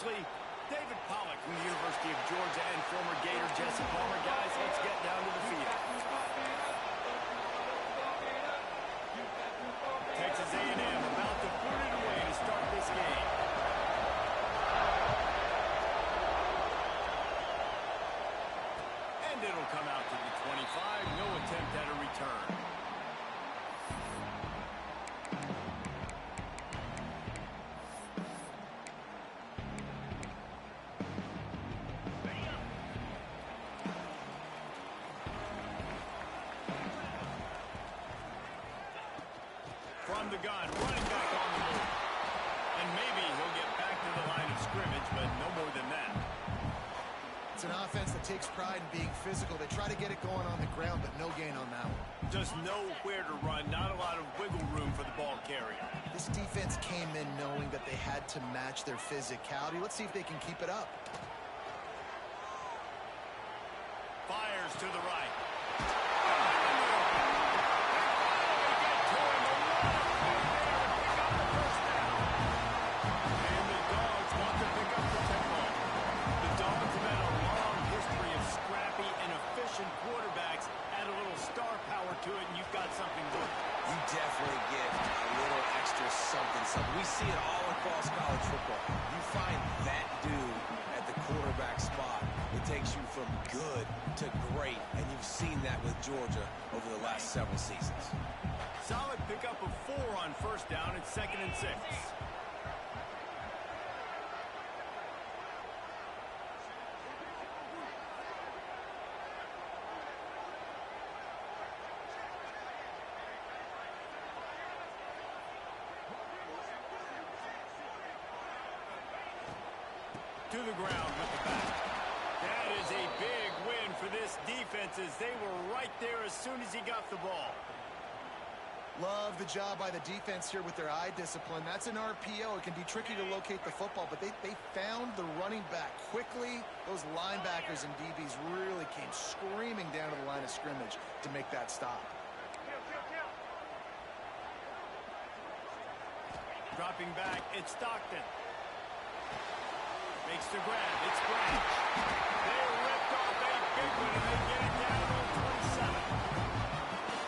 Actually, David Pollock from the University of Georgia and former Gator Jesse Palmer. Guys, let's get down to the field. Texas A&M about to put it away to start this game. And it'll come out to the 25. No attempt at a return. From the gun, running back on the move. And maybe he'll get back to the line of scrimmage, but no more than that. It's an offense that takes pride in being physical. They try to get it going on the ground, but no gain on that one. Just nowhere to run, not a lot of wiggle room for the ball carrier. This defense came in knowing that they had to match their physicality. Let's see if they can keep it up. Fires to the right. Quarterbacks add a little star power to it, and you've got something good. You definitely get a little extra something. We see it all across college football. You find that dude at the quarterback spot. It takes you from good to great, and you've seen that with Georgia over the last several seasons. Solid pickup of 4 on first down. It's 2nd and 6. To the ground with the back. That is a big win for this defense as they were right there as soon as he got the ball. Love the job by the defense here with their eye discipline. That's an RPO. It can be tricky to locate the football, but they found the running back quickly. Those linebackers and DBs really came screaming down to the line of scrimmage to make that stop. Dropping back, it's Stockton. Makes the grab. It's Branch. They ripped off a big one, and they get it down to 27.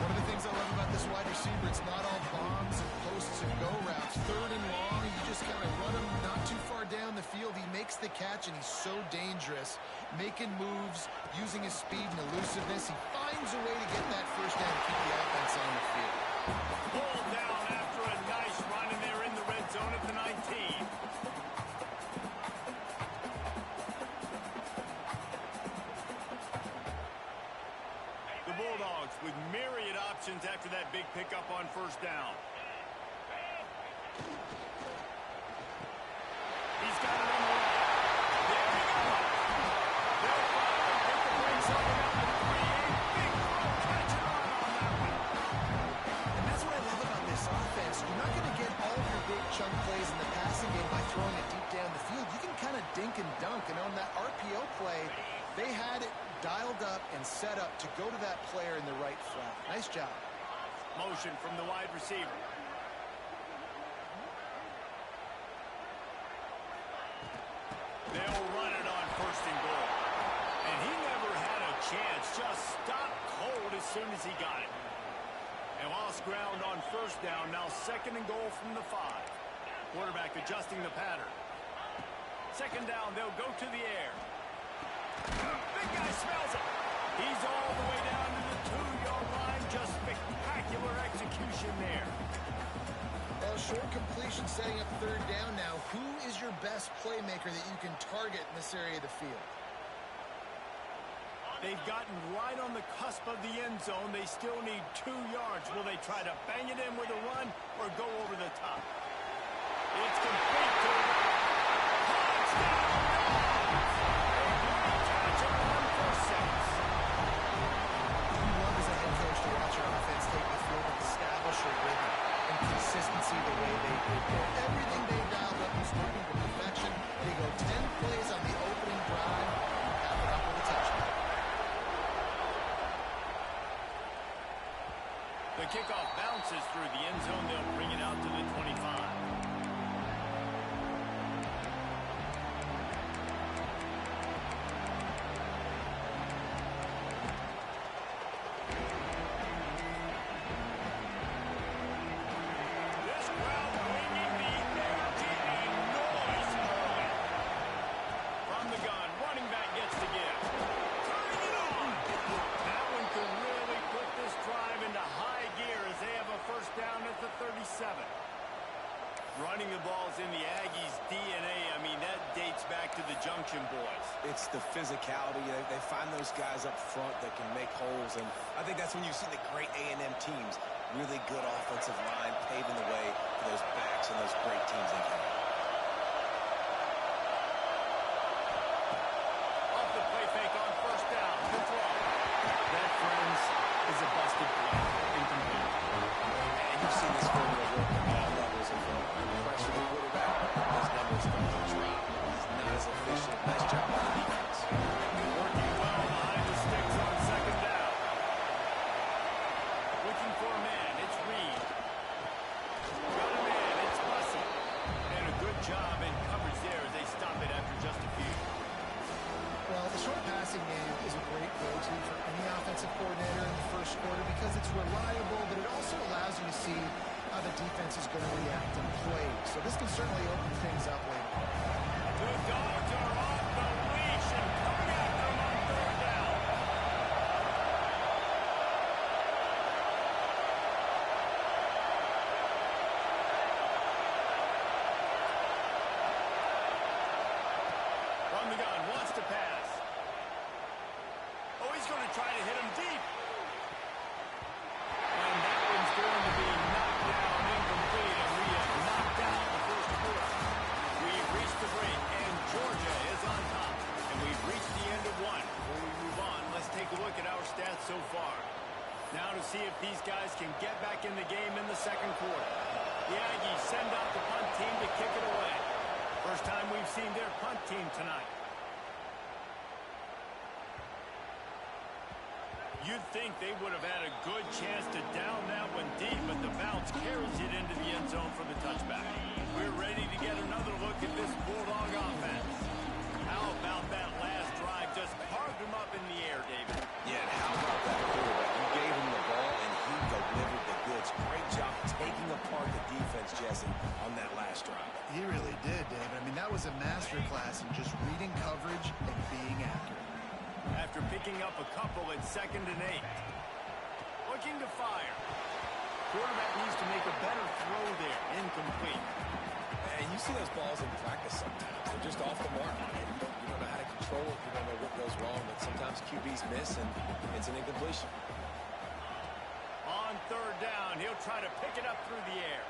One of the things I love about this wide receiver, it's not all bombs and posts and go routes. 3rd and long, you just kind of run him not too far down the field. He makes the catch, and he's so dangerous, making moves, using his speed and elusiveness. He finds a way to get that first down to keep the offense on the field. Pulled down after a nice run, and they're in the red zone at the 19. The Bulldogs with myriad options after that big pickup on first down. He's got it on the right. There we go. They'll fire. Take the brakes on it out to 3. A big throw. Catch it on that one. And that's what I love about this offense. You're not going to get all of your big chunk plays in the passing game by throwing it deep down the field. You can kind of dink and dunk. And on that RPO play, they had it dialed up and set up to go to that player in the right flat. Nice job. Motion from the wide receiver. They'll run it on 1st and goal. And he never had a chance. Just stopped cold as soon as he got it. And lost ground on 1st down. Now 2nd and goal from the 5. Quarterback adjusting the pattern. 2nd down, they'll go to the air. Big guy smells it. He's all the way down to the 2-yard line. Just spectacular execution there. Well, short completion setting up 3rd down now. Who is your best playmaker that you can target in this area of the field? They've gotten right on the cusp of the end zone. They still need 2 yards. Will they try to bang it in with a run or go over the top? It's complete to the right. Touchdown! Consistency the way they did there. Everything they dialed up was working to perfection. They go 10 plays on the opening drive and cap it up with a touchdown. The kickoff bounces through the end zone. They'll bring it out to the 25. It's the physicality. They find those guys up front that can make holes, and I think that's when you see the great A&M teams, really good offensive line, paving the way for those backs and those great teams in camp. Off the play fake on first down. Good throw. That, friends, is a busted play. Incomplete. And you've seen this formula work at all levels of pressure the quarterback. Those numbers start to drop. He's not as efficient. Nice job on the defense. Working well behind the sticks on second down. Looking for a man. It's Reed. Got a man. It's Bussey. And a good job in coverage there as they stop it after just a few. Well, the short passing game is a great go-to for any offensive coordinator in the first quarter because it's reliable, but it also allows you to see how the defense is going to react and play. So this can certainly open things up later. The Dogs are off the leash and coming after him on third down. From the gun, wants to pass. Oh, he's going to try to hit him deep. And that one's going to be knocked down incomplete, and we have knocked out the first quarter. We've reached the break, and Georgia is on top. And we've reached the end of one. Before we move on, let's take a look at our stats so far. Now to see if these guys can get back in the game in the second quarter. The Aggies send out the punt team to kick it away. First time we've seen their punt team tonight. You'd think they would have had a good chance to down that one deep, but the bounce carries it into the end zone for the touchback. We're ready to get another look at this Bulldog offense. How about that last drive? Just carved him up in the air, David. Yeah, and how about that quarterback? You gave him the ball, and he delivered the goods. Great job taking apart the defense, Jesse, on that last drive. He really did, David. I mean, that was a masterclass in just reading coverage and being accurate. After picking up a couple at 2nd and 8. Looking to fire. Quarterback needs to make a better throw there. Incomplete. And you see those balls in practice sometimes. They're just off the mark. You don't know how to control it. You don't know what goes wrong. But sometimes QBs miss, and it's an incompletion. On third down, he'll try to pick it up through the air.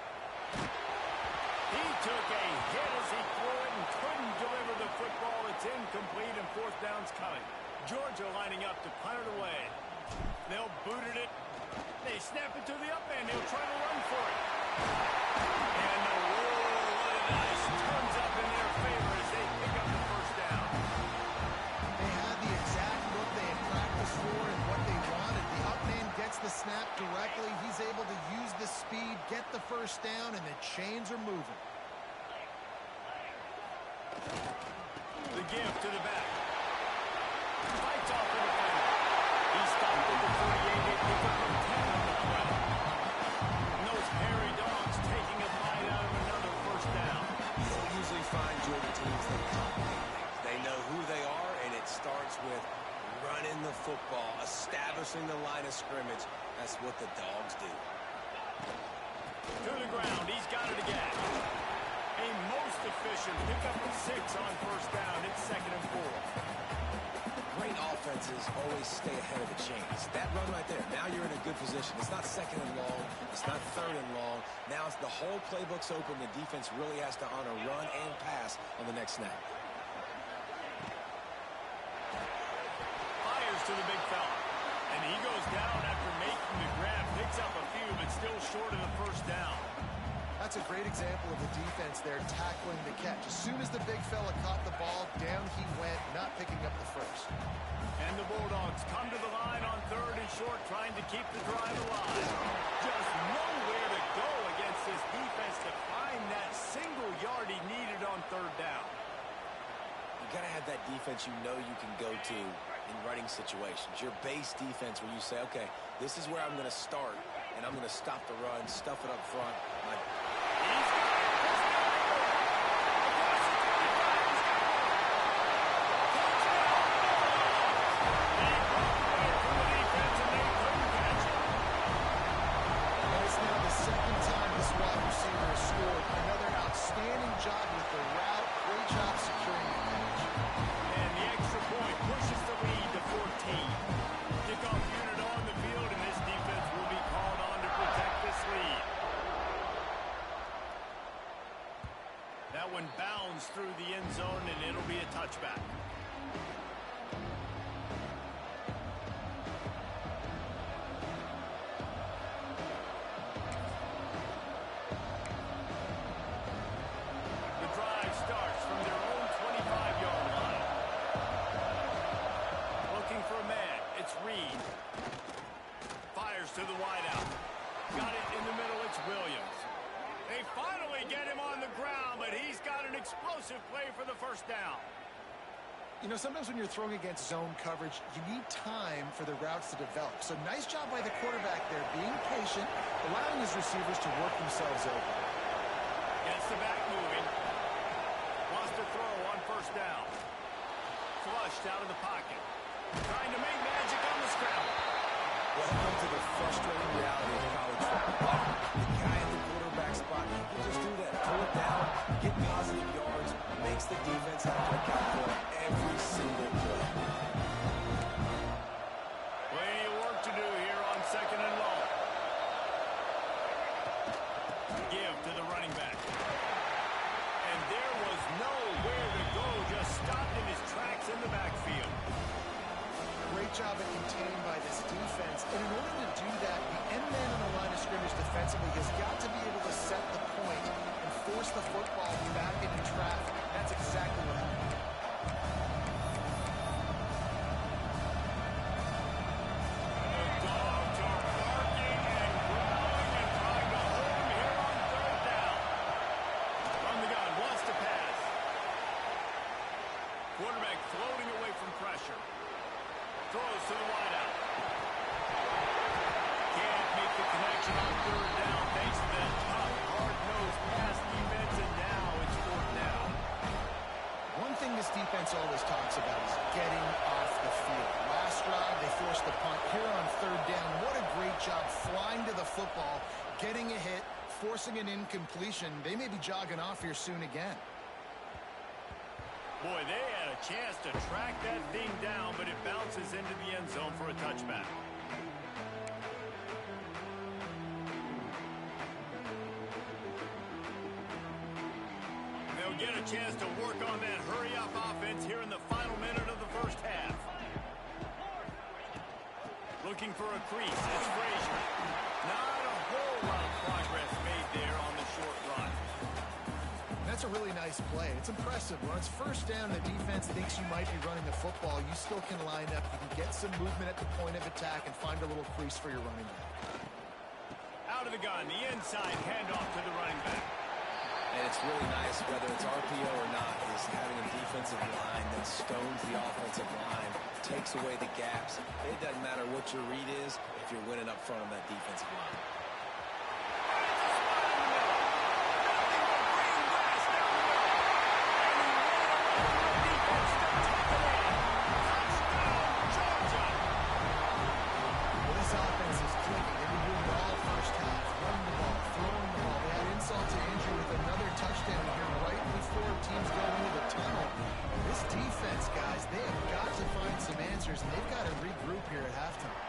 He took a hit as he threw it and couldn't deliver the football. It's incomplete, and fourth down's coming. Georgia lining up to punt it away. They'll boot it. They snap it to the up end. He'll try to run for it. And the roll of the dice turns up in their favor as they pick up the first down. They had the exact look they had practiced for and what they wanted. The up man gets the snap directly. He's able to use the speed, get the first down, and the chains are moving. The give to the back. Fights off the defender. He stopped at the 38. They pick up a 10 on the play. And those hairy dogs taking a bite out of another first down. You don't usually find Georgia teams that complicate things. They know who they are, and it starts with running the football, establishing the line of scrimmage. That's what the Dogs do. To the ground. He's got it again. A most efficient pickup of 6 on first down. It's 2nd and 4. Great offenses always stay ahead of the chains. That run right there, now you're in a good position. It's not 2nd and long. It's not 3rd and long. Now it's the whole playbook's open. The defense really has to honor run and pass on the next snap. Fires to the big fella. And he goes down after making the grab. Picks up a few, but still short of the first down. That's a great example of the defense there tackling the catch. As soon as the big fella caught the ball, down he went, not picking up the first. And the Bulldogs come to the line on 3rd and short, trying to keep the drive alive. Just nowhere to go against this defense to find that single yard he needed on 3rd down. You got to have that defense you know you can go to in running situations. Your base defense where you say, okay, this is where I'm going to start, and I'm going to stop the run, stuff it up front. Outstanding job with the route. Great job securing the catch. And the extra Reed. Fires to the wideout. Got it in the middle. It's Williams. They finally get him on the ground, but he's got an explosive play for the first down. You know, sometimes when you're throwing against zone coverage, you need time for the routes to develop. So nice job by the quarterback there, being patient, allowing his receivers to work themselves open. Gets the back moving. Wants to throw on first down. Flushed out of the pocket. Trying to make magic on the scramble. Welcome to the frustrating reality of college football. The guy at the quarterback spot, he can just do that. Pull it down, get positive yards, makes the defense have to account for every single play. Plenty of work to do here on second and long. Give to the running back. And there was nowhere to go, just stopped in his tracks in the backfield. Great job at containing by this defense. And in order to do that, the end man on the line of scrimmage defensively has got to be able to set the point and force the football back into traffic. That's exactly what happened. The dogs are barking and growling and trying to hold him here on third down. From the gun, wants to pass. Quarterback floating away from pressure. Throws to the wideout. Can't make the connection on third down thanks to that tough, hard-nosed pass defense, and now it's fourth down. One thing this defense always talks about is getting off the field. Last drive, they forced the punt. Here on third down, what a great job flying to the football, getting a hit, forcing an incompletion. They may be jogging off here soon again. Boy, they had a chance to track that thing down, but it bounces into the end zone for a touchback. They'll get a chance to work on that hurry-up offense here in the final minute of the first half. Looking for a crease. It's Frazier. Not a whole lot of progress made there on the short run. That's a really nice play. It's impressive. When it's first down, the defense thinks you might be running the football. You still can line up. You can get some movement at the point of attack and find a little crease for your running back. Out of the gun, the inside handoff to the running back. And it's really nice, whether it's RPO or not, is having a defensive line that stones the offensive line, takes away the gaps. It doesn't matter what your read is if you're winning up front on that defensive line. And they've got to regroup here at halftime.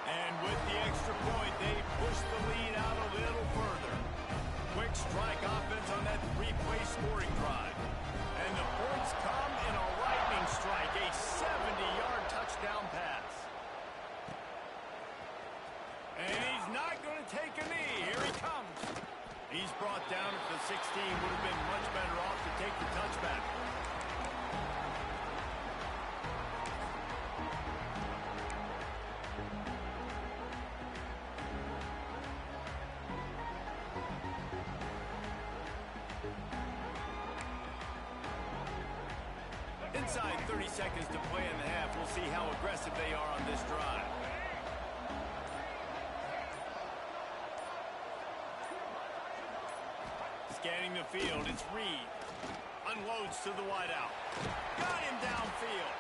And with the extra point, they push the lead out a little further. Quick strike offense on that three-play scoring drive. And the points come in a lightning strike, a 70-yard touchdown pass. And he's not going to take a knee. Here he comes. He's brought down at the 16. Would have been much better off to take the touchback. Inside 30 seconds to play in the half. We'll see how aggressive they are on this drive. Scanning the field, it's Reed. Unloads to the wideout. Got him downfield.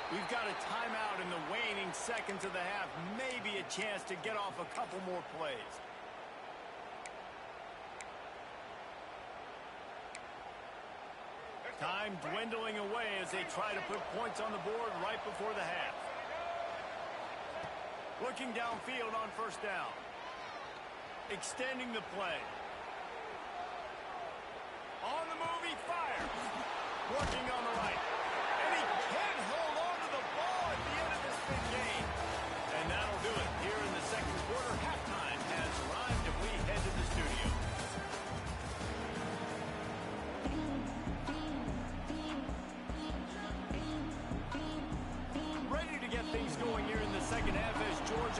We've got a timeout in the waning seconds of the half. Maybe a chance to get off a couple more plays. Time dwindling away as they try to put points on the board right before the half. Looking downfield on first down. Extending the play. On the move, he fires. Working on the right. And he can't hold on to the ball at the end of this big game. And that'll do it here in the second quarter. Halftime has arrived and we head to the studio. Ready to get things going here in the second half.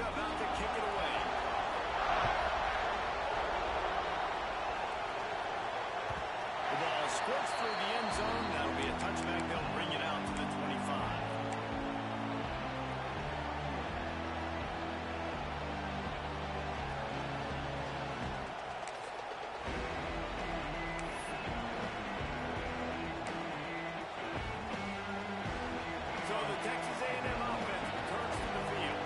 Georgia about to kick it away. The ball squirts through the end zone. That'll be a touchback. They'll bring it out to the 25. So the Texas A&M offense returns to the field.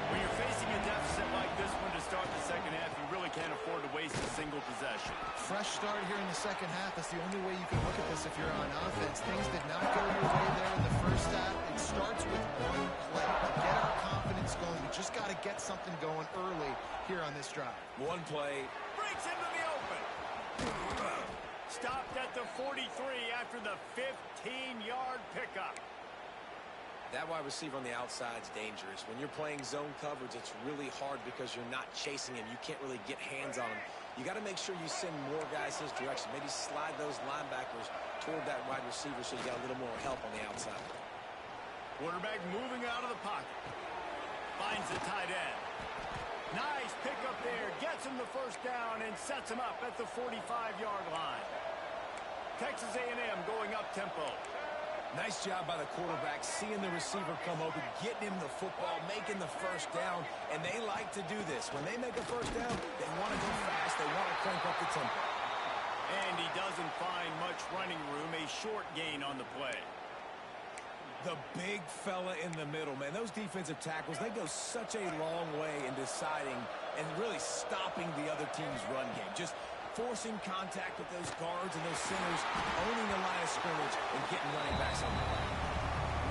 When you're facing a deficit like this one to start the second half, you really can't afford to waste a single possession. Fresh start here in the second half. That's the only way you can look at this if you're on offense. Things did not go your way there in the first half. It starts with one play. To get our confidence going, we just got to get something going early here on this drive. One play. Breaks into the open. Stopped at the 43 after the 15-yard pickup. That wide receiver on the outside is dangerous. When you're playing zone coverage, it's really hard because you're not chasing him. You can't really get hands on him. You got to make sure you send more guys his direction. Maybe slide those linebackers toward that wide receiver so you got a little more help on the outside. Quarterback moving out of the pocket. Finds the tight end. Nice pickup there. Gets him the first down and sets him up at the 45-yard line. Texas A&M going up tempo. Nice job by the quarterback, seeing the receiver come open, getting him the football, making the first down, and they like to do this. When they make a first down, they want to go fast. They want to crank up the tempo. And he doesn't find much running room, a short gain on the play. The big fella in the middle, man. Those defensive tackles, they go such a long way in deciding and really stopping the other team's run game. Just forcing contact with those guards and those centers, owning the line of scrimmage, and getting running backs on the line.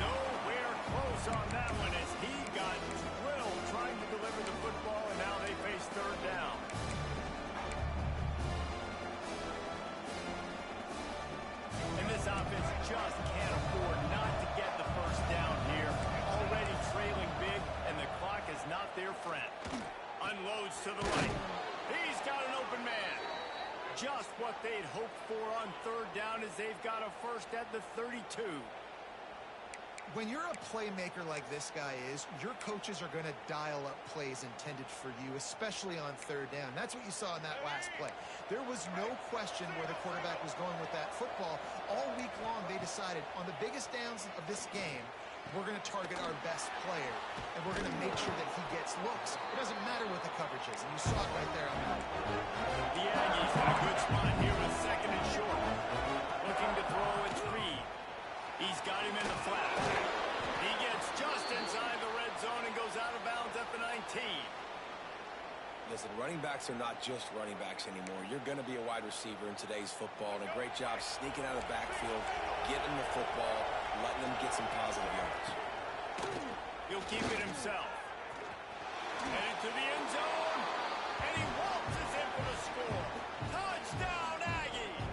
Nowhere close on that one as he got drilled trying to deliver the football, and now they face third down. And this offense just can't afford not to get the first down here. Already trailing big, and the clock is not their friend. Unloads to the right. He's got an open man. Just what they'd hoped for on third down as they've got a first at the 32. When you're a playmaker like this guy is, your coaches are going to dial up plays intended for you, especially on third down. That's what you saw in that last play. There was no question where the quarterback was going with that football. All week long, they decided on the biggest downs of this game, we're going to target our best player, and we're going to make sure that he gets looks. It doesn't matter what the coverage is, and you saw it right there on that. The Aggies in a good spot here with second and short. Looking to throw, it's Reed. He's got him in the flat. He gets just inside the red zone and goes out of bounds at the 19. Listen, running backs are not just running backs anymore. You're going to be a wide receiver in today's football, and a great job sneaking out of the backfield, getting the football, letting them get some positive yards. He'll keep it himself. Headed to the end zone, and he waltzes in for the score. Touchdown, Aggies!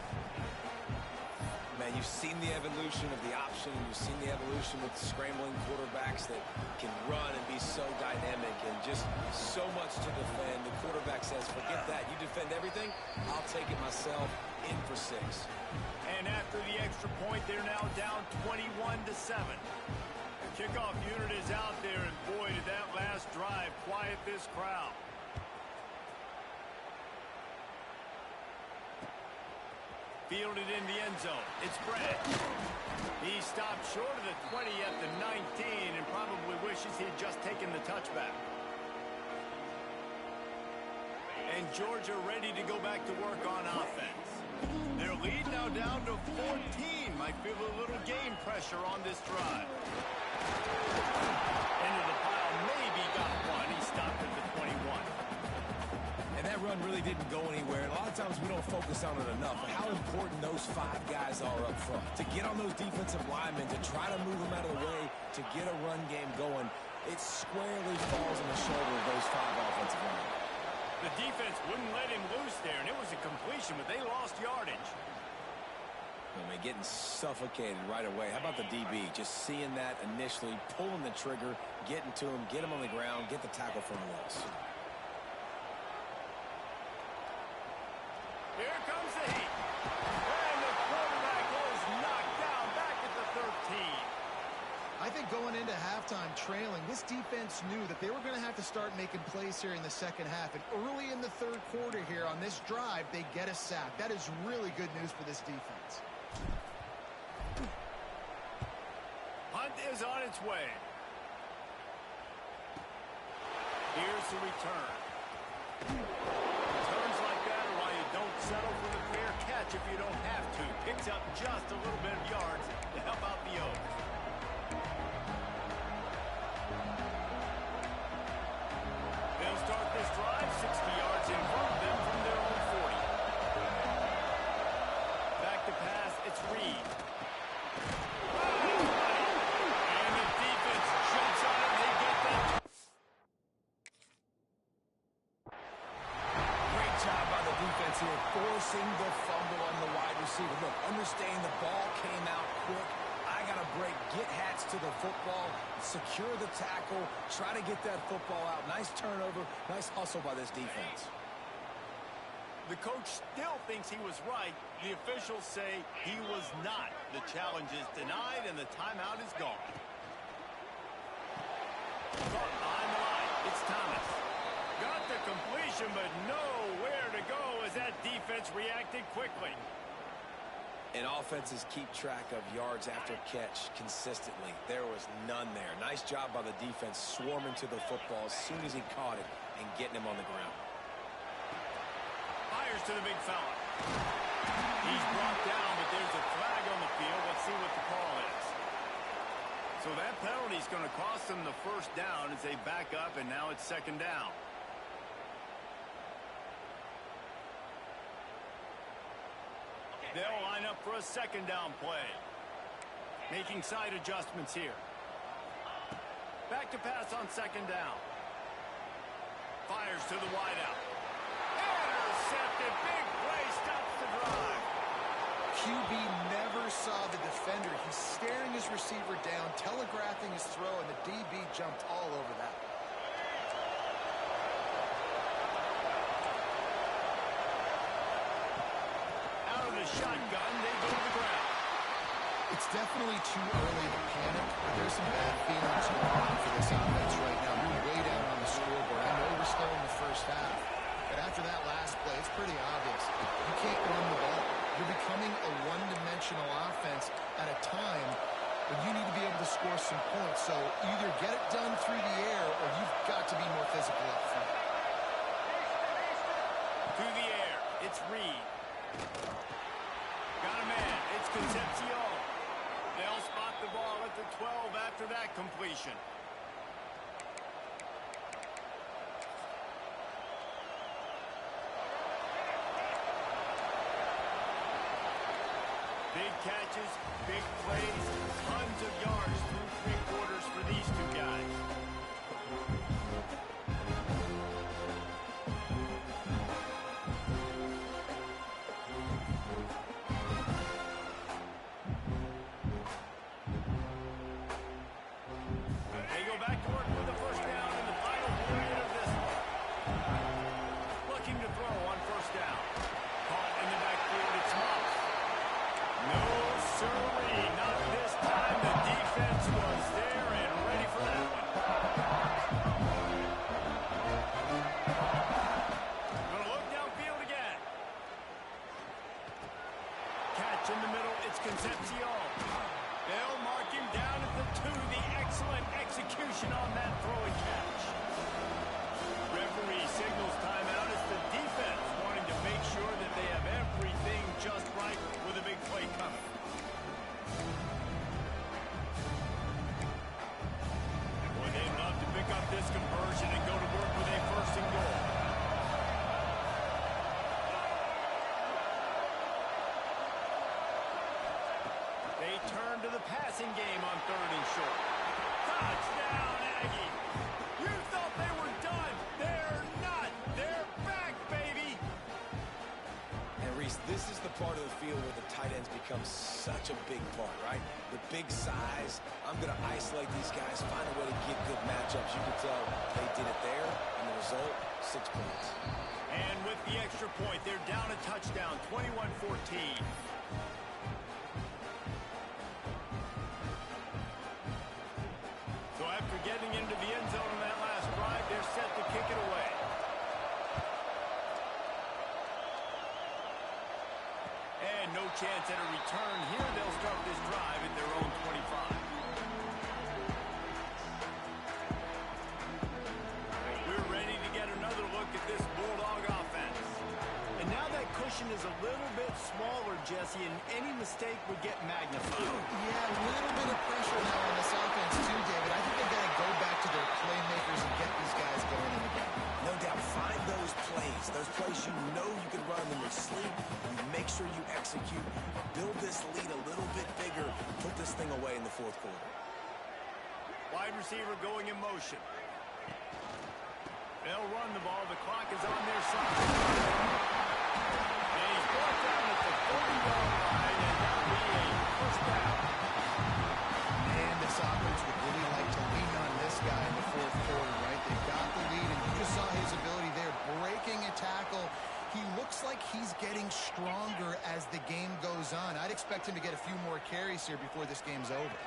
Man, you've seen the evolution of the option. You've seen the evolution with scrambling quarterbacks that can run and be so dynamic and just so much to defend. The quarterback says, forget that. You defend everything, I'll take it myself. In for 6. And after the extra point, they're now down 21-7. The kickoff unit is out there, and boy, did that last drive quiet this crowd. Fielded in the end zone. It's Brad. He stopped short of the 20 at the 19 and probably wishes he had just taken the touchback. And Georgia ready to go back to work on offense. Their lead now down to 14. Might feel a little game pressure on this drive. Into the pile, maybe got one. He stopped at the 21. And that run really didn't go anywhere. And a lot of times we don't focus on it enough. But how important those 5 guys are up front. To get on those defensive linemen, to try to move them out of the way, to get a run game going, it squarely falls on the shoulder of those 5 offensive linemen. The defense wouldn't let him loose there, and it was a completion, but they lost yardage. I mean, getting suffocated right away. How about the DB? Just seeing that initially, pulling the trigger, getting to him, get him on the ground, get the tackle from the loss. Here comes the heat. And the quarterback was knocked down back at the 13. I think going into halftime, trailing, this defense knew that they were going to have to start making plays here in the second half. And early in the third quarter here on this drive, they get a sack. That is really good news for this defense. Hunt is on its way. Here's the return. Returns like that are why you don't settle for the fair catch if you don't have to. Picks up just a little bit of yards to help out the Oaks. They'll start this drive 60 yards in front of them from their own 40. Back to pass, it's Reed. And the defense jumps on it. They get that. Great job by the defense here, forcing the fumble on the wide receiver. Look, understanding the ball came out quick. I got to break, get hats to the football, secure the tackle, try to get that football out. Nice turnover, nice hustle by this defense. The coach still thinks he was right. The officials say he was not. The challenge is denied and the timeout is gone. Caught behind the line. It's Thomas. Got the completion, but nowhere to go as that defense reacted quickly. And offenses keep track of yards after catch consistently. There was none there. Nice job by the defense swarming to the football as soon as he caught it and getting him on the ground. Fires to the big fella. He's brought down, but there's a flag on the field. Let's see what the call is. So that penalty is going to cost them the first down as they back up, and now it's second down. They'll line up for a second down play. Making side adjustments here. Back to pass on second down. Fires to the wideout. Intercepted. Big play stops the drive. QB never saw the defender. He's staring his receiver down, telegraphing his throw, and the DB jumped all over that. Shotgun, they go to the ground. It's definitely too early to panic, but there's some bad feelings going on for this offense right now. You're way down on the scoreboard. I know we're still in the first half, but after that last play, it's pretty obvious. You can't run the ball. You're becoming a one-dimensional offense at a time when you need to be able to score some points. So either get it done through the air or you've got to be more physical up front. Through the air, it's Reed. Got a man. It's Concepcion. They'll spot the ball at the 12 after that completion. Big catches, big plays, tons of yards through three quarters for these two guys. They go back to work with the first down in the final period of this one. Looking to throw on first down. Caught in the backfield, it's Moss. No, sirree, not this time. The defense was there and ready for that one. Gonna look downfield again. Catch in the middle, it's Concepcion. They'll mark him down at the 2. The excellent execution on that throw and catch. Referee signals timeout. It's the defense wanting to make sure that they have everything just right with a big play coming. Boy, they'd love to pick up this conversion and go to work with a first and goal. They turn to the passing game on third and short. Touchdown, Aggie. You thought they were done. They're not. They're back, baby. And Reese, this is the part of the field where the tight ends become such a big part, right? The big size. I'm going to isolate these guys, find a way to get good matchups. You can tell they did it there, and the result, 6 points. And with the extra point, they're down a touchdown, 21-14. So after instead of return. Here they'll start this drive at their own 25. We're ready to get another look at this Bulldog offense. And now that cushion is a little bit smaller, Jesse, and any mistake would get magnified. Yeah, a little bit of pressure now on this offense too, David. I think they've got to go back to their playmakers and get these guys going in the game. No doubt, find those plays you know you can run in your sleep. You make sure you execute. Build this lead a little bit bigger. Put this thing away in the fourth quarter. Wide receiver going in motion. They'll run the ball. The clock is on their side. And he's brought down at the 40-yard line, and that'll be a first down. Man, this offense would really like to lean on this guy in the fourth quarter, right? They've got the lead, and you just saw his ability there, breaking a tackle. He looks like he's getting stronger as the game goes on. I'd expect him to get a few more carries here before this game's over.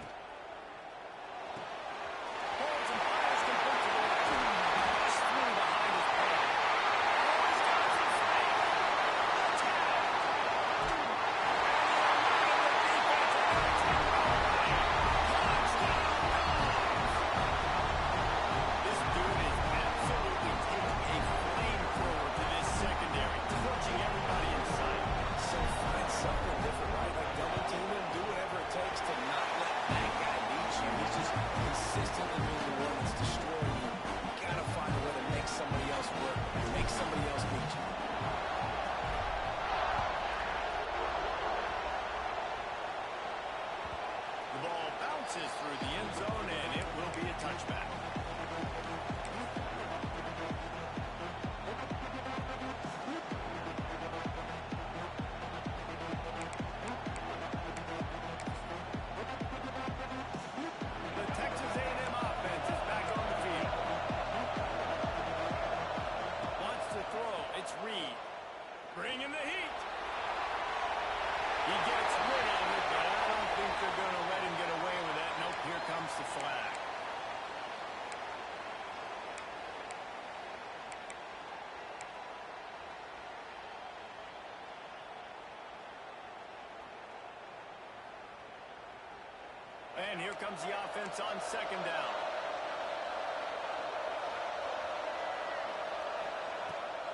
Through the end zone, and it will be a touchback. The Texas A&M offense is back on the field. Wants to throw. It's Reed. Bringing the heat. He gets rid of it, but I don't think they're going to let him get away with that. Nope, here comes the flag. And here comes the offense on second down.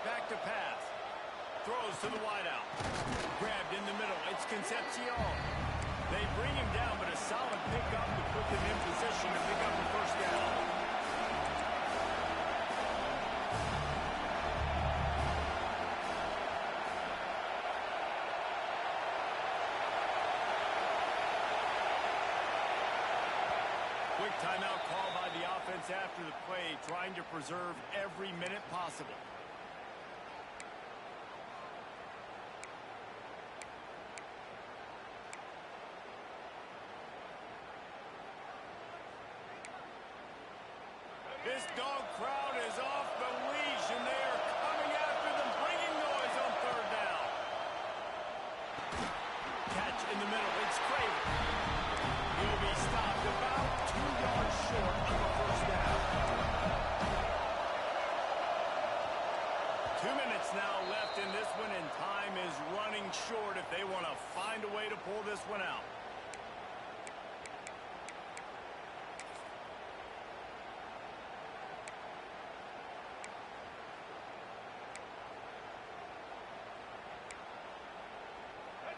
Back to pass. Throws to the wideout. Grabbed in the middle. It's Concepcion. They bring him down, but a solid pickup to put them in position to pick up the first down. Quick timeout call by the offense after the play, trying to preserve every minute possible. This dog crowd is off the leash, and they are coming after them, bringing noise on third down. Catch in the middle. It's Craven. He'll be stopped about 2 yards short of the first down. 2 minutes now left in this one, and time is running short if they want to find a way to pull this one out.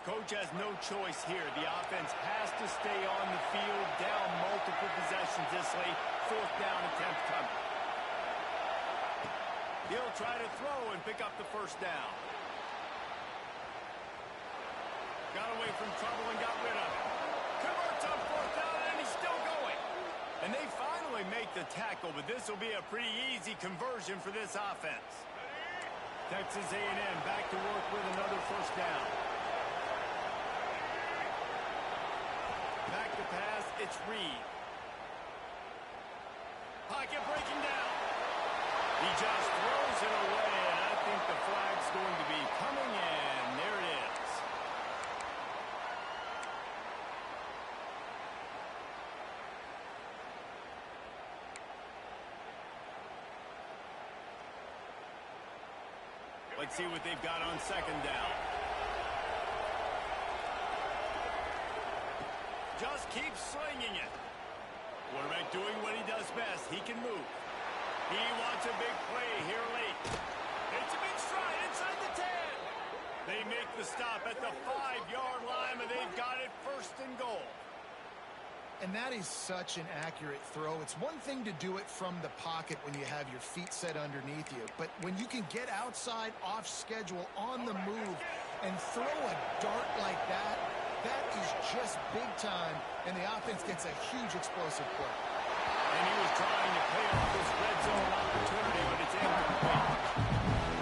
Coach has no choice here. The offense has to stay on the field, down multiple possessions this late. Fourth down attempt coming. He'll try to throw and pick up the first down. Got away from trouble and got rid of it. Converts on fourth down, and he's still going. And they finally make the tackle, but this will be a pretty easy conversion for this offense. Texas A&M back to work with another first down. Back to pass, it's Reed. Pocket breaking down. He just throws it away, and I think the flag's going to be coming in. There it is. Let's see what they've got on second down. just keeps slinging it. Quarterback doing what he does best. He can move. He wants a big play here late. It's a big stride inside the 10. They make the stop at the 5-yard line, and they've got it 1st and goal. And that is such an accurate throw. It's one thing to do it from the pocket when you have your feet set underneath you, but when you can get outside, off schedule, on the move, and throw a dart like that, that is just big time, and the offense gets a huge explosive play. And he was trying to pay off this red zone opportunity, but it's incomplete.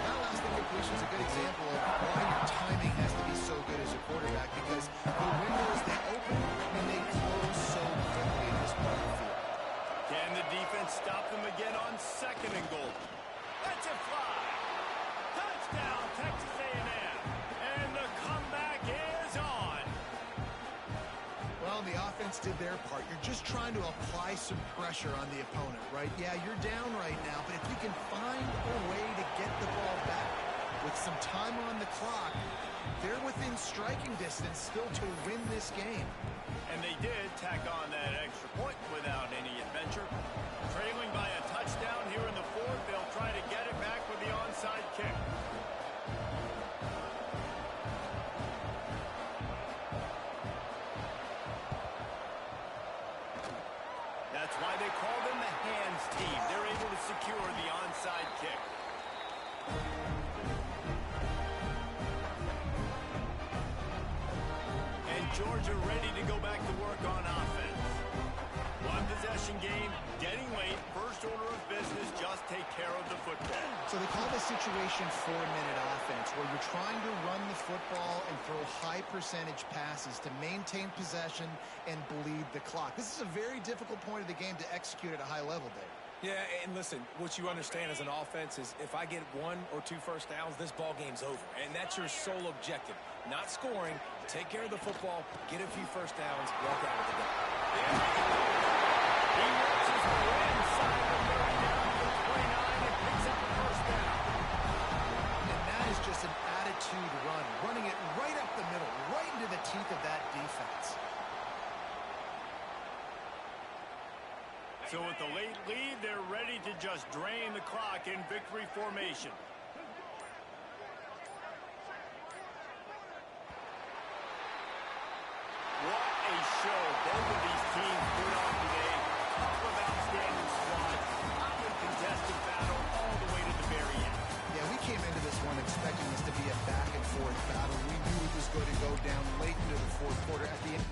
That last incompletion is a good example of why your timing has to be so good as a quarterback, because the windows, they open and they close so quickly in this part of the field. Can the defense stop them again on 2nd and goal? That's a fly. Touchdown, Texas A&M. And the comeback is on. Well, the offense did their part. You're just trying to apply some pressure on the opponent, right? Yeah, you're down right now, but if you can find a way to get the ball back with some time on the clock, they're within striking distance still to win this game. And they did tack on that extra point without any adventure. Trailing by a touchdown here in the 4th, they'll try to get it back with the onside kick. That's why they call them the hands team. They're able to secure the onside kick. And Georgia ready to go back to work on offense. One possession game, getting late, first order of business, just take care of the football. So they call this situation 4-minute offense, where you're trying to run the football and throw high percentage passes to maintain possession and bleed the clock. This is a very difficult point of the game to execute at a high level, Dave. Yeah, and listen, what you understand as an offense is if I get 1 or 2 first downs, this ball game's over. And that's your sole objective. Not scoring, take care of the football, get a few first downs, walk out with the ball. He works his way inside the 30 down to the 29 and picks up the first down. And that is just an attitude run, running it right up the middle, right into the teeth of that defense. So with the late lead, they're ready to just drain the clock in victory formation. What a show both of these teams put on today. Couple of outstanding squads. Hotly contested battle all the way to the very end. Yeah, we came into this one expecting this to be a back-and-forth battle. We knew it was going to go down late into the 4th quarter. At the end.